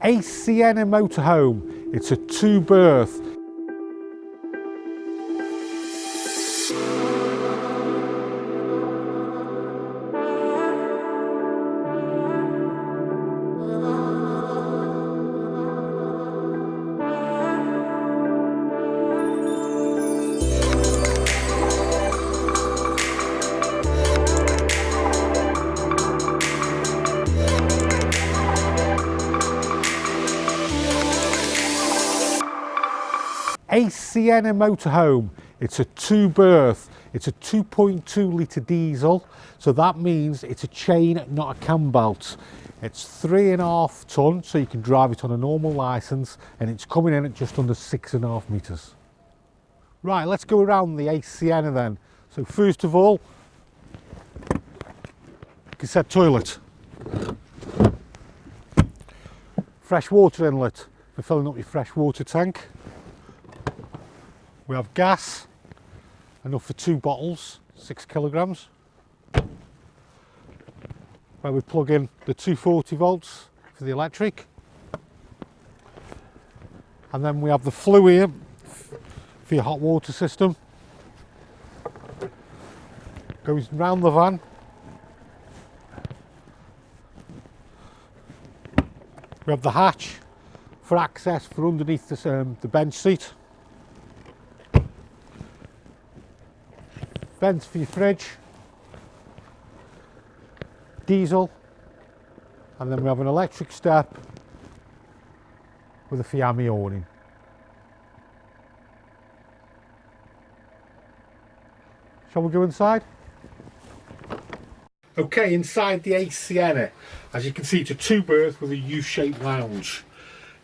A Siena Motorhome. It's a 2-berth. A Siena Motorhome. It's a 2-berth. It's a 2.2 litre diesel, so that means it's a chain, not a cam belt. It's 3.5 tonne, so you can drive it on a normal licence, and it's coming in at just under 6.5 metres. Right, let's go around the A Siena then. So first of all, cassette toilet, freshwater inlet for filling up your freshwater tank. We have gas, enough for 2 bottles, 6 kilograms, where we plug in the 240 volts for the electric. And then we have the flue here for your hot water system. Goes round the van. We have the hatch for access for underneath the bench seat. Vents for your fridge, diesel, and then we have an electric step with a Fiamme awning. Shall we go inside? Okay, inside the A Siena, as you can see, it's a 2-berth with a U-shaped lounge.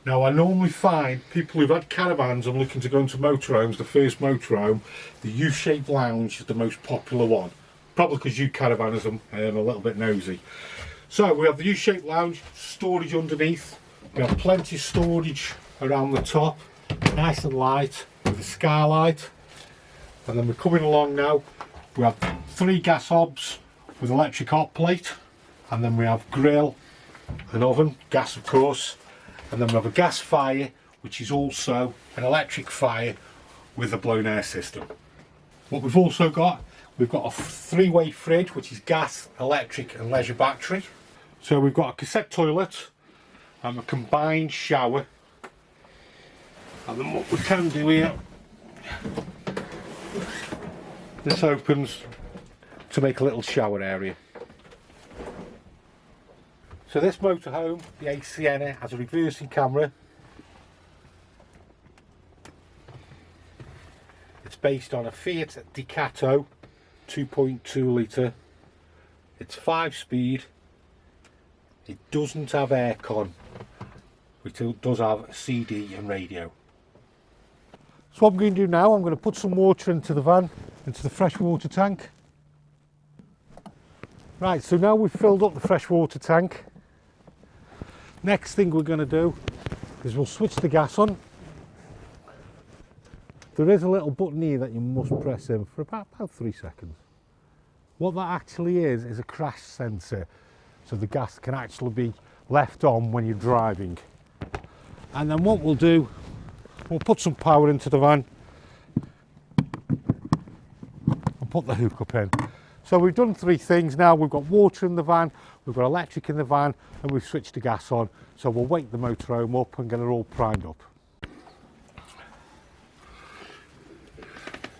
Now, I normally find people who've had caravans and looking to go into motorhomes, the first motorhome, the U-shaped lounge is the most popular one. Probably because you caravanners are a little bit nosy. So we have the U-shaped lounge, storage underneath. We have plenty of storage around the top, nice and light with a skylight. And then we're coming along now. We have 3 gas hobs with electric hot plate, and then we have grill and oven, gas of course. And then we have a gas fire, which is also an electric fire with a blown air system. What we've also got, we've got a 3-way fridge, which is gas, electric and leisure battery. So we've got a cassette toilet and a combined shower. And then what we can do here, this opens to make a little shower area. So this motorhome, the A Siena, has a reversing camera. It's based on a Fiat Ducato 2.2 litre. It's 5-speed. It doesn't have aircon, which it does have a CD and radio. So what I'm going to do now, I'm going to put some water into the van, into the freshwater tank. Right, so now we've filled up the freshwater tank. Next thing we're going to do is we'll switch the gas on. There is a little button here that you must press in for about 3 seconds. What that actually is a crash sensor, so the gas can actually be left on when you're driving. And then what we'll do, we'll put some power into the van and put the hookup in. So we've done 3 things now. We've got water in the van, we've got electric in the van, and we've switched the gas on. So we'll wake the motorhome up and get it all primed up.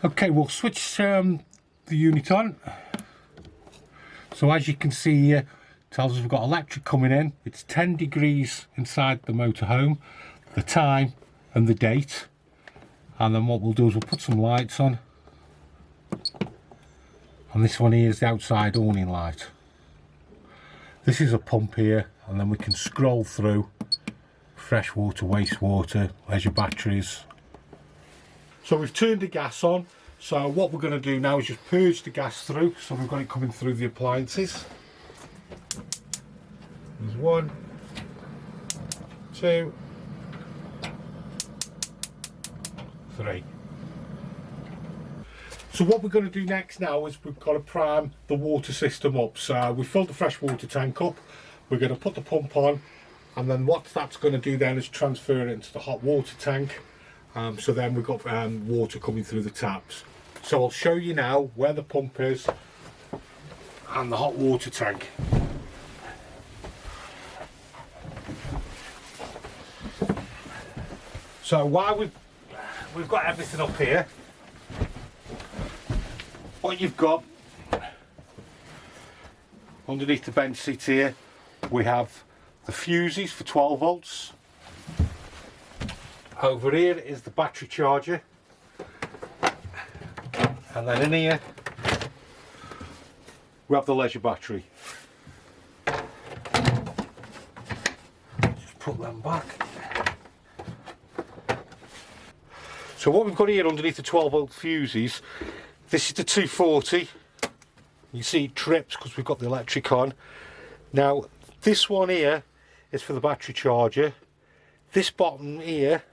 Okay, we'll switch the unit on. So as you can see here, it tells us we've got electric coming in. It's 10 degrees inside the motorhome, the time and the date. And then what we'll do is we'll put some lights on. And this one here is the outside awning light. This is a pump here, and then we can scroll through freshwater, wastewater, leisure batteries. So we've turned the gas on. So what we're going to do now is just purge the gas through. So we've got it coming through the appliances. There's 1, 2, 3. So what we're going to do next now is we've got to prime the water system up. So we filled the freshwater tank up. We're going to put the pump on, and then what that's going to do then is transfer it into the hot water tank. So then we've got water coming through the taps. So I'll show you now where the pump is and the hot water tank. So while we've got everything up here, what you've got underneath the bench seat here, we have the fuses for 12 volts. Over here is the battery charger, and then in here we have the leisure battery. Just put them back. So what we've got here underneath the 12 volt fuses, this is the 240. You see it trips because we've got the electric on. Now this one here is for the battery charger, this bottom here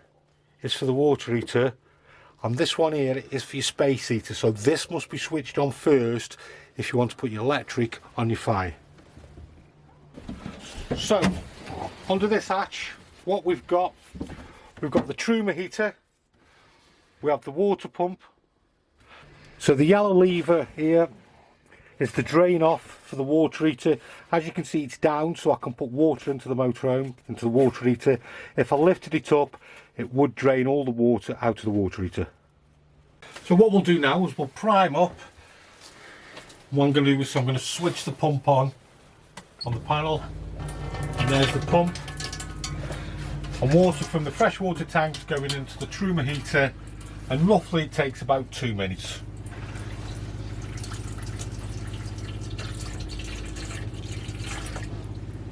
is for the water heater, and this one here is for your space heater. So this must be switched on first if you want to put your electric on your fire. So under this hatch, what we've got the Truma heater, we have the water pump. So the yellow lever here is the drain off for the water heater. As you can see, it's down, so I can put water into the motorhome, into the water heater. If I lifted it up, it would drain all the water out of the water heater. So what we'll do now is we'll prime up. What I'm going to do is I'm going to switch the pump on the panel, and there's the pump. And water from the freshwater tanks going into the Truma heater, and roughly it takes about 2 minutes.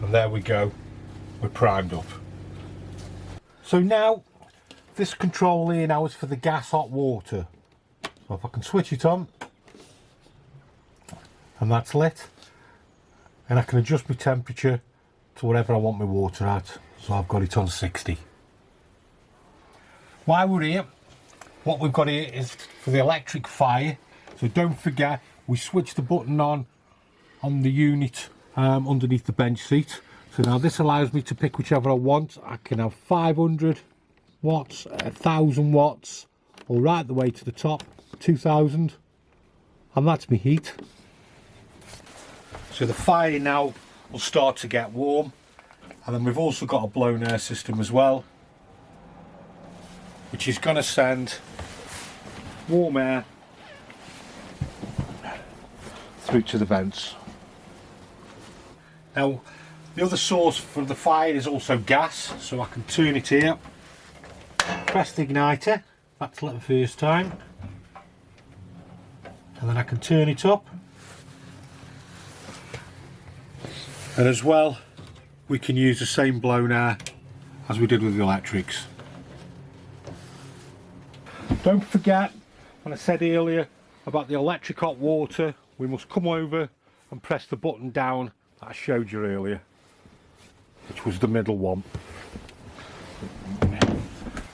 And there we go, we're primed up. So now this control here now is for the gas hot water. So if I can switch it on, and that's lit, and I can adjust my temperature to whatever I want my water at. So I've got it on 60. While we're here, what we've got here is for the electric fire. So don't forget, we switch the button on the unit underneath the bench seat. So now this allows me to pick whichever I want. I can have 500 watts, 1000 watts, or right the way to the top, 2000, and that's my heat. So the fire now will start to get warm, and then we've also got a blown air system as well, which is going to send warm air through to the vents. Now the other source for the fire is also gas, so I can turn it here, press the igniter, that's lit the first time, and then I can turn it up, and as well we can use the same blown air as we did with the electrics. Don't forget, when I said earlier about the electric hot water, we must come over and press the button down that I showed you earlier, which was the middle one.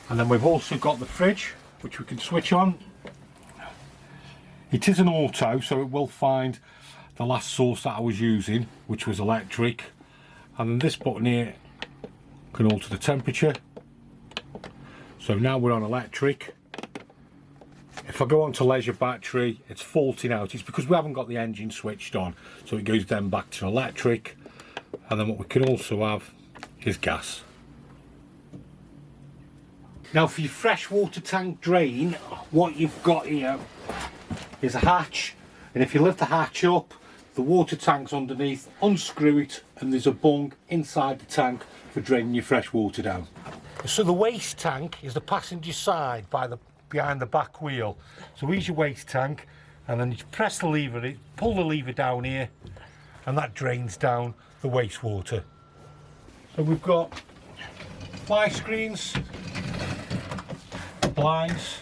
And then we've also got the fridge, which we can switch on. It is an auto, so it will find the last source that I was using, which was electric. And then this button here can alter the temperature. So now we're on electric. If I go on to leisure battery, it's faulting out. It's because we haven't got the engine switched on. So it goes then back to electric. And then what we can also have is gas. Now for your freshwater tank drain, what you've got here is a hatch. And if you lift the hatch up, the water tank's underneath, unscrew it, and there's a bung inside the tank for draining your fresh water down. So the waste tank is the passenger side behind the back wheel. So here's your waste tank, and then you press the lever, pull the lever down here, and that drains down the wastewater. So we've got fly screens, blinds,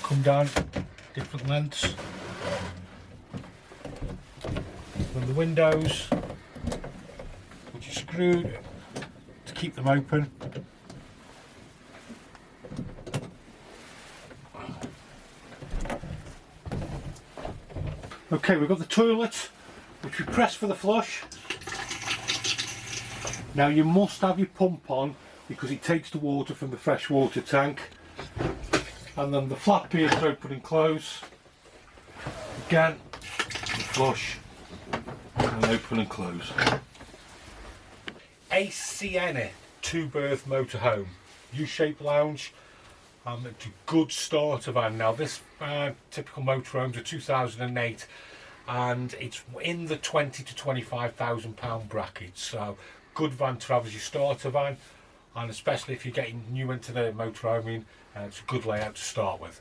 come down different lengths, and the windows, which are screwed to keep them open. Okay, we've got the toilet, which we press for the flush. Now you must have your pump on because it takes the water from the freshwater tank. And then the flap here is open and close. Again, you flush and open and close. A Siena 2-berth motorhome, U-shaped lounge. It's a good starter van. Now this typical motorhome's a 2008 and it's in the 20 to 25,000 pound bracket, so good van to have as your starter van, and especially if you're getting new into the motorhoming, it's a good layout to start with.